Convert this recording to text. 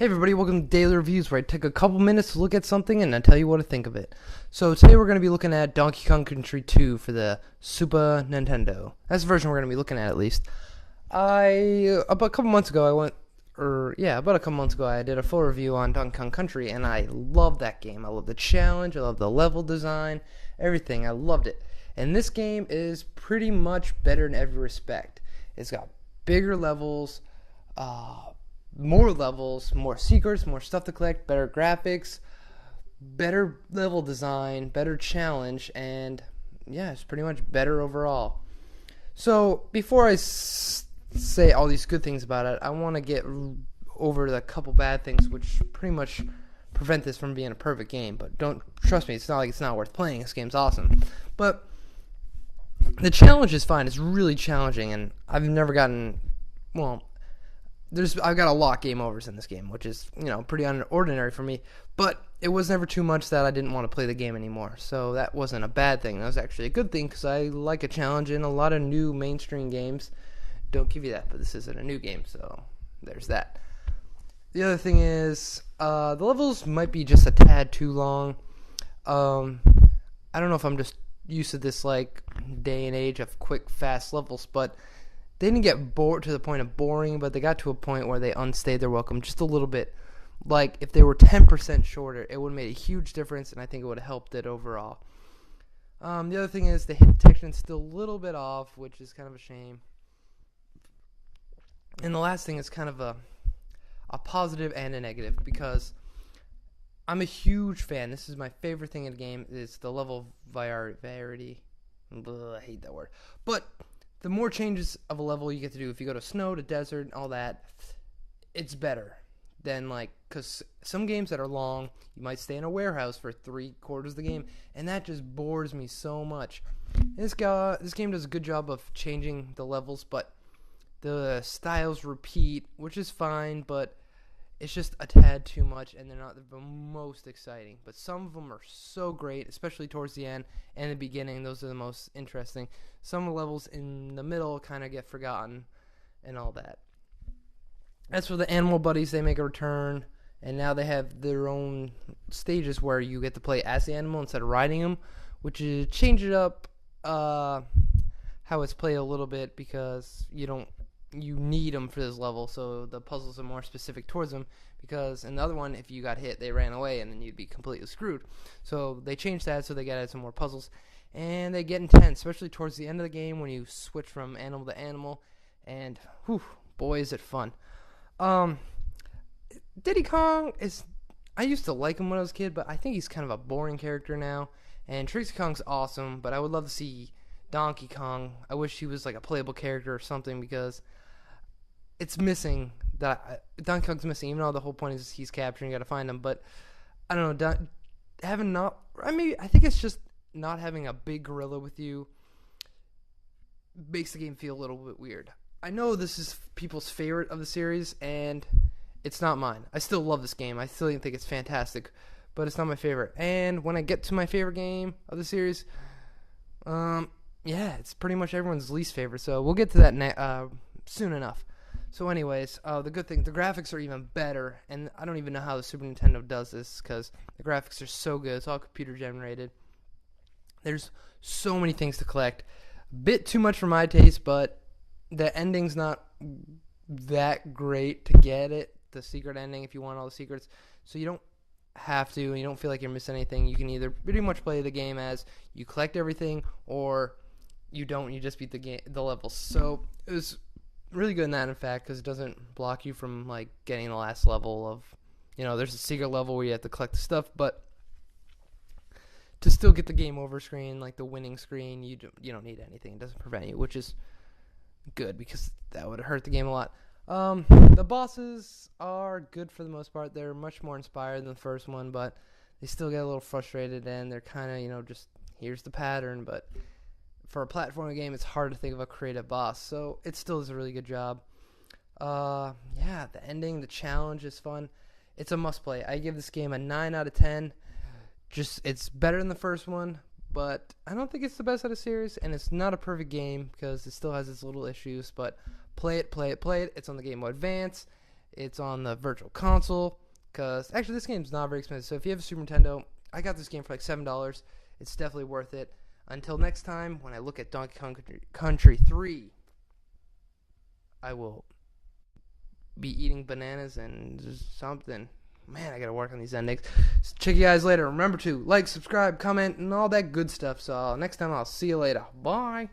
everybody, welcome to Daily Reviews, where I take a couple minutes to look at something and I tell you what I think of it. So today we're going to be looking at Donkey Kong Country 2 for the Super Nintendo. That's the version we're going to be looking at least. About a couple months ago, I did a full review on Donkey Kong Country, and I love that game. I love the challenge, I love the level design, everything. I loved it. And this game is pretty much better in every respect. It's got bigger levels, more secrets, more stuff to collect, better graphics, better level design, better challenge, and yeah, it's pretty much better overall. So before I say all these good things about it, I want to get over the couple bad things which pretty much prevent this from being a perfect game. But don't trust me, it's not like it's not worth playing. This game's awesome. But the challenge is fine. It's really challenging, and I've never gotten, I've got a lot of game overs in this game, which is, pretty unordinary for me. But it was never too much that I didn't want to play the game anymore. So that wasn't a bad thing. That was actually a good thing, because I like a challenge, and a lot of new mainstream games don't give you that. But this isn't a new game, so there's that. The other thing is, the levels might be just a tad too long. I don't know if I'm just used to this day and age of quick, fast levels, but they didn't get bored to the point of boring, but they got to a point where they unstayed their welcome just a little bit. Like, if they were 10% shorter, it would have made a huge difference, and I think it would have helped it overall. The other thing is the hit detection is still a little bit off, which is kind of a shame. And the last thing is kind of a positive and a negative, because I'm a huge fan. This is my favorite thing in the game, is the level variety. I hate that word. But the more changes of a level you get to do, if you go to snow, to desert, and all that, it's better than, because some games that are long, you might stay in a warehouse for 3/4 of the game, and that just bores me so much. This game does a good job of changing the levels, but the styles repeat, which is fine, but it's just a tad too much, and they're not the most exciting. But some of them are so great, especially towards the end and the beginning. Those are the most interesting. Some levels in the middle kind of get forgotten and all that. As for the animal buddies, they make a return, and now they have their own stages where you get to play as the animal instead of riding them, which is change it up how it's played a little bit, because you need them for this level, so the puzzles are more specific towards them, because in the other one, if you got hit, they ran away, and then you'd be completely screwed. So they changed that, so they got some more puzzles, and they get intense, especially towards the end of the game when you switch from animal to animal, and boy, is it fun. Diddy Kong I used to like him when I was a kid, but I think he's kind of a boring character now, and Trixie Kong's awesome, but I would love to see Donkey Kong. I wish he was like a playable character or something, because it's missing. Donkey Kong's missing, even though the whole point is he's captured and you gotta find him. But I don't know, I think it's just not having a big gorilla with you makes the game feel a little bit weird. I know this is people's favorite of the series, and it's not mine. I still love this game. I still think it's fantastic, but it's not my favorite. And when I get to my favorite game of the series, it's pretty much everyone's least favorite, so we'll get to that soon enough. So anyways, the good thing, the graphics are even better, and I don't even know how the Super Nintendo does this, because the graphics are so good. It's all computer generated. There's so many things to collect. A bit too much for my taste, but the ending's not that great to get it, the secret ending, if you want all the secrets. So you don't have to, and you don't feel like you're missing anything. You can either pretty much play the game as you collect everything, or you don't, you just beat the levels. So it was really good in that, in fact, because it doesn't block you from getting the last level of, there's a secret level where you have to collect the stuff, but to still get the game over screen, the winning screen, you don't need anything. It doesn't prevent you, which is good, because that would hurt the game a lot. The bosses are good for the most part. They're much more inspired than the first one, but they still get a little frustrated, and they're kind of, just here's the pattern. But for a platforming game, it's hard to think of a creative boss, so it still does a really good job. The ending, the challenge is fun. It's a must play. I give this game a 9 out of 10. It's better than the first one, but I don't think it's the best out of the series, and it's not a perfect game, because it still has its little issues, but play it. It's on the Game Boy Advance. It's on the Virtual Console. Because, actually, this game's not very expensive. So if you have a Super Nintendo, I got this game for like $7. It's definitely worth it. Until next time, when I look at Donkey Kong Country 3, I will be eating bananas and something. Man, I gotta work on these endings. Check you guys later. Remember to like, subscribe, comment, and all that good stuff. So next time, I'll see you later. Bye.